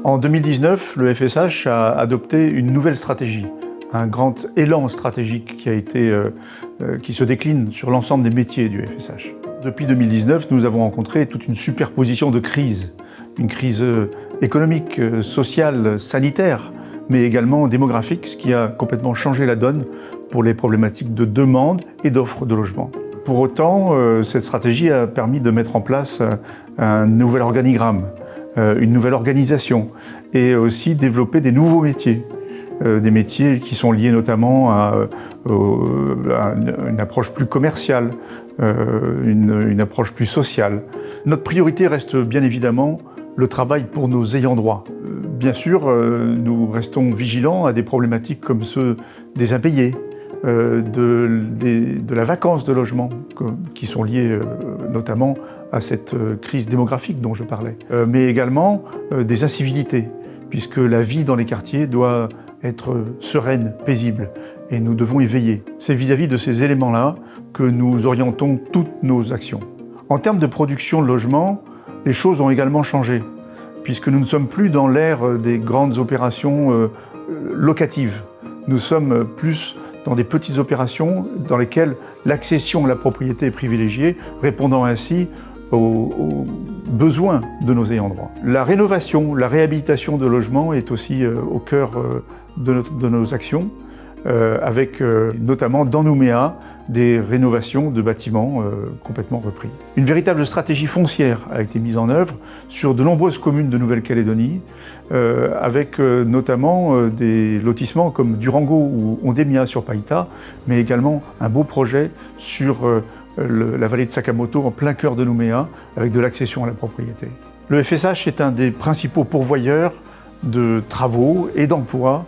En 2019, le FSH a adopté une nouvelle stratégie, un grand élan stratégique qui se décline sur l'ensemble des métiers du FSH. Depuis 2019, nous avons rencontré toute une superposition de crises. Une crise économique, sociale, sanitaire, mais également démographique, ce qui a complètement changé la donne pour les problématiques de demande et d'offre de logement. Pour autant, cette stratégie a permis de mettre en place un nouvel organigramme, une nouvelle organisation et aussi développer des nouveaux métiers. Des métiers qui sont liés notamment à une approche plus commerciale, une approche plus sociale. Notre priorité reste bien évidemment le travail pour nos ayants droit. Bien sûr, nous restons vigilants à des problématiques comme ceux des impayés, de la vacance de logement, qui sont liées notamment à cette crise démographique dont je parlais, mais également des incivilités, puisque la vie dans les quartiers doit être sereine, paisible, et nous devons y veiller. C'est vis-à-vis de ces éléments-là que nous orientons toutes nos actions. En termes de production de logements, les choses ont également changé, puisque nous ne sommes plus dans l'ère des grandes opérations locatives. Nous sommes plus dans des petites opérations dans lesquelles l'accession à la propriété est privilégiée, répondant ainsi aux besoins de nos ayants droit. La rénovation, la réhabilitation de logements est aussi au cœur de nos actions, avec notamment dans Nouméa des rénovations de bâtiments complètement repris. Une véritable stratégie foncière a été mise en œuvre sur de nombreuses communes de Nouvelle-Calédonie, avec notamment des lotissements comme Durango ou Ondémia sur Païta, mais également un beau projet sur la vallée de Sakamoto, en plein cœur de Nouméa, avec de l'accession à la propriété. Le FSH est un des principaux pourvoyeurs de travaux et d'emplois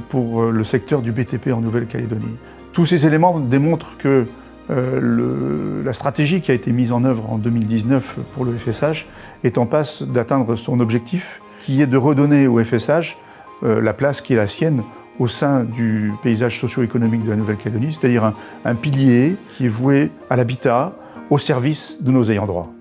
pour le secteur du BTP en Nouvelle-Calédonie. Tous ces éléments démontrent que la stratégie qui a été mise en œuvre en 2019 pour le FSH est en passe d'atteindre son objectif, qui est de redonner au FSH la place qui est la sienne au sein du paysage socio-économique de la Nouvelle-Calédonie, c'est-à-dire un pilier qui est voué à l'habitat, au service de nos ayants droit.